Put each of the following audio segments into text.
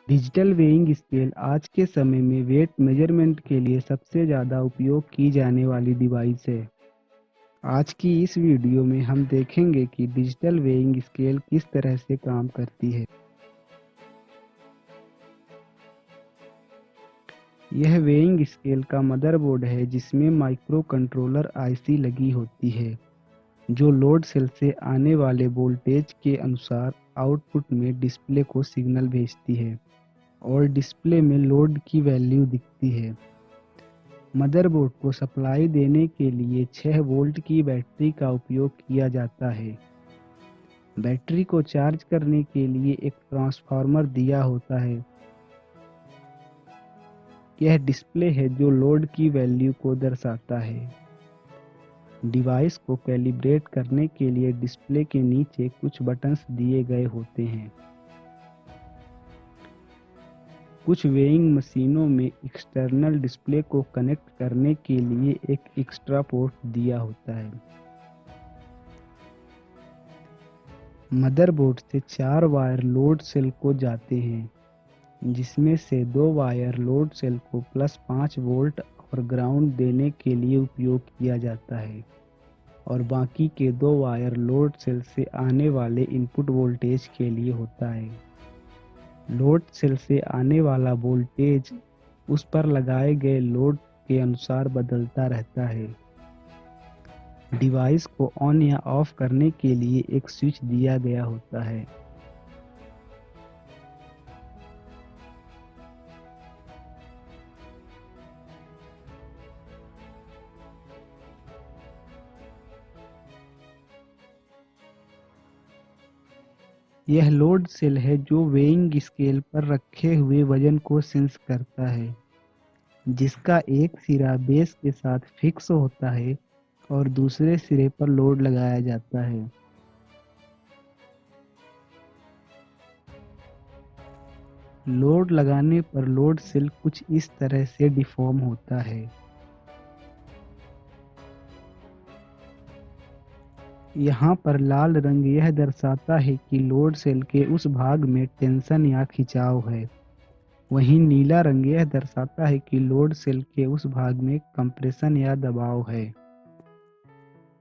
Digital weighing scale आज के समय में वेट मेजरमेंट के लिए सबसे ज़्यादा उपयोग की जाने वाली डिवाइस है। आज की इस वीडियो में हम देखेंगे कि डिजिटल वेइंग स्केल किस तरह से काम करती है। यह वेइंग स्केल का मदरबोर्ड है जिसमें माइक्रो कंट्रोलर आईसी लगी होती है, जो लोड सेल से आने वाले वोल्टेज के अनुसार आउटपुट में डिस्प्ले को सिग्नल भेजती है और डिस्प्ले में लोड की वैल्यू दिखती है। मदरबोर्ड को सप्लाई देने के लिए 6 वोल्ट की बैटरी का उपयोग किया जाता है। बैटरी को चार्ज करने के लिए एक ट्रांसफार्मर दिया होता है। यह डिस्प्ले है जो लोड की वैल्यू को दर्शाता है। डिवाइस को कैलिब्रेट करने के लिए डिस्प्ले के नीचे कुछ बटन्स दिए गए होते हैं। कुछ वेइंग मशीनों में एक्सटर्नल डिस्प्ले को कनेक्ट करने के लिए एक एक्स्ट्रा पोर्ट दिया होता है। मदरबोर्ड से 4 वायर लोड सेल को जाते हैं, जिसमें से 2 वायर लोड सेल को +5 वोल्ट और ग्राउंड देने के लिए उपयोग किया जाता है और बाकी के 2 वायर लोड सेल से आने वाले इनपुट वोल्टेज के लिए होता है। लोड सेल से आने वाला वोल्टेज उस पर लगाए गए लोड के अनुसार बदलता रहता है। डिवाइस को ऑन या ऑफ करने के लिए एक स्विच दिया गया होता है। यह लोड सेल है जो वेइंग स्केल पर रखे हुए वजन को सेंस करता है, जिसका एक सिरा बेस के साथ फिक्स होता है और दूसरे सिरे पर लोड लगाया जाता है। लोड लगाने पर लोड सेल कुछ इस तरह से डिफॉर्म होता है। यहाँ पर लाल रंग यह दर्शाता है कि लोड सेल के उस भाग में टेंशन या खिंचाव है। वहीं नीला रंग यह दर्शाता है कि लोड सेल के उस भाग में कंप्रेशन या दबाव है।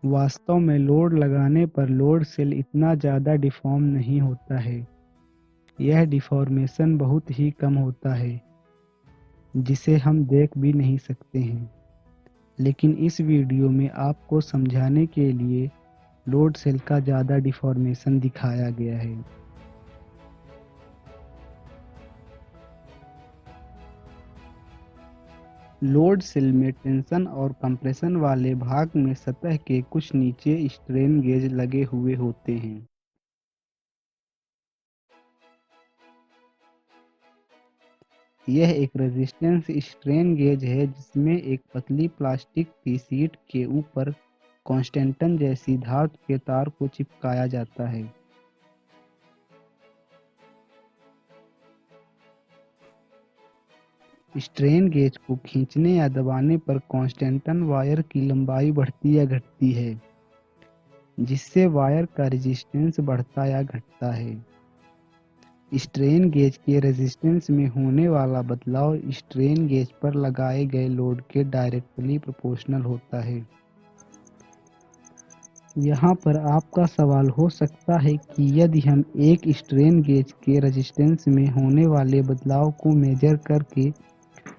वास्तव में लोड लगाने पर लोड सेल इतना ज़्यादा डिफॉर्म नहीं होता है। यह डिफॉर्मेशन बहुत ही कम होता है, जिसे हम देख भी नहीं सकते हैं। लेकिन इस वीडियो में आपको समझाने के लिए लोड सेल का ज़्यादा डिफॉर्मेशन दिखाया गया है। लोड सेल में टेंशन और कंप्रेशन वाले भाग में सतह के कुछ नीचे स्ट्रेन गेज लगे हुए होते हैं। यह एक रेजिस्टेंस स्ट्रेन गेज है जिसमें एक पतली प्लास्टिक की शीट के ऊपर कांस्टेंटन जैसी धातु के तार को चिपकाया जाता है। स्ट्रेन गेज को खींचने या दबाने पर कांस्टेंटन वायर की लंबाई बढ़ती या घटती है, जिससे वायर का रेजिस्टेंस बढ़ता या घटता है। स्ट्रेन गेज के रेजिस्टेंस में होने वाला बदलाव स्ट्रेन गेज पर लगाए गए लोड के डायरेक्टली प्रोपोर्शनल होता है। यहाँ पर आपका सवाल हो सकता है कि यदि हम एक स्ट्रेन गेज के रेजिस्टेंस में होने वाले बदलाव को मेजर करके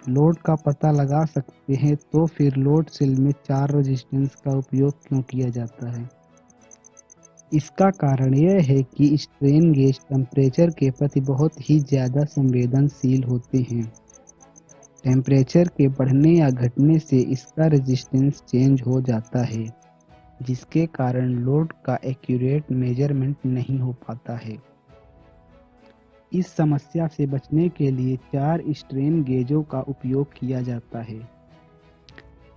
लोड का पता लगा सकते हैं, तो फिर लोड सेल में 4 रेजिस्टेंस का उपयोग क्यों किया जाता है? इसका कारण यह है कि स्ट्रेन गेज टेम्परेचर के प्रति बहुत ही ज़्यादा संवेदनशील होते हैं। टेम्परेचर के बढ़ने या घटने से इसका रेजिस्टेंस चेंज हो जाता है, जिसके कारण लोड का एक्यूरेट मेजरमेंट नहीं हो पाता है। इस समस्या से बचने के लिए 4 स्ट्रेन गेजों का उपयोग किया जाता है।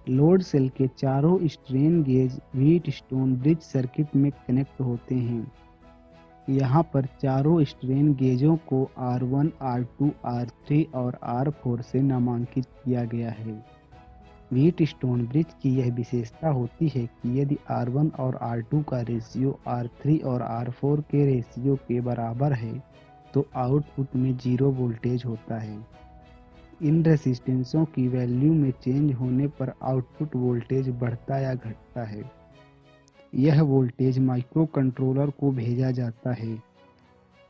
लोड सेल के चारों strain gauge Wheatstone bridge circuit में कनेक्ट होते हैं। यहाँ पर चारों स्ट्रेन गेजों को R1, R2, R3 और R4 से नामांकित किया गया है। व्हीटस्टोन ब्रिज की यह विशेषता होती है कि यदि R1 और R2 का रेशियो R3 और R4 के रेशियो के बराबर है, तो आउटपुट में 0 वोल्टेज होता है। इन रेसिस्टेंसों की वैल्यू में चेंज होने पर आउटपुट वोल्टेज बढ़ता या घटता है। यह वोल्टेज माइक्रोकंट्रोलर को भेजा जाता है।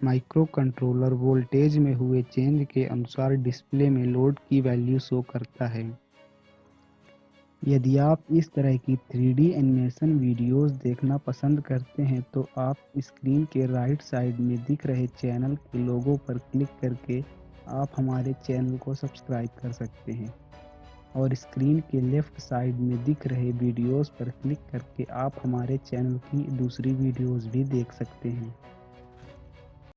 माइक्रोकंट्रोलर वोल्टेज में हुए चेंज के अनुसार डिस्प्ले में लोड की वैल्यू शो करता है। यदि आप इस तरह की 3D एनिमेशन वीडियोस देखना पसंद करते हैं तो आप स्क्रीन के राइट साइड में दिख रहे चैनल के लोगो पर क्लिक करके आप हमारे चैनल को सब्सक्राइब कर सकते हैं और स्क्रीन के लेफ्ट साइड में दिख रहे वीडियोस पर क्लिक करके आप हमारे चैनल की दूसरी वीडियोस भी देख सकते हैं।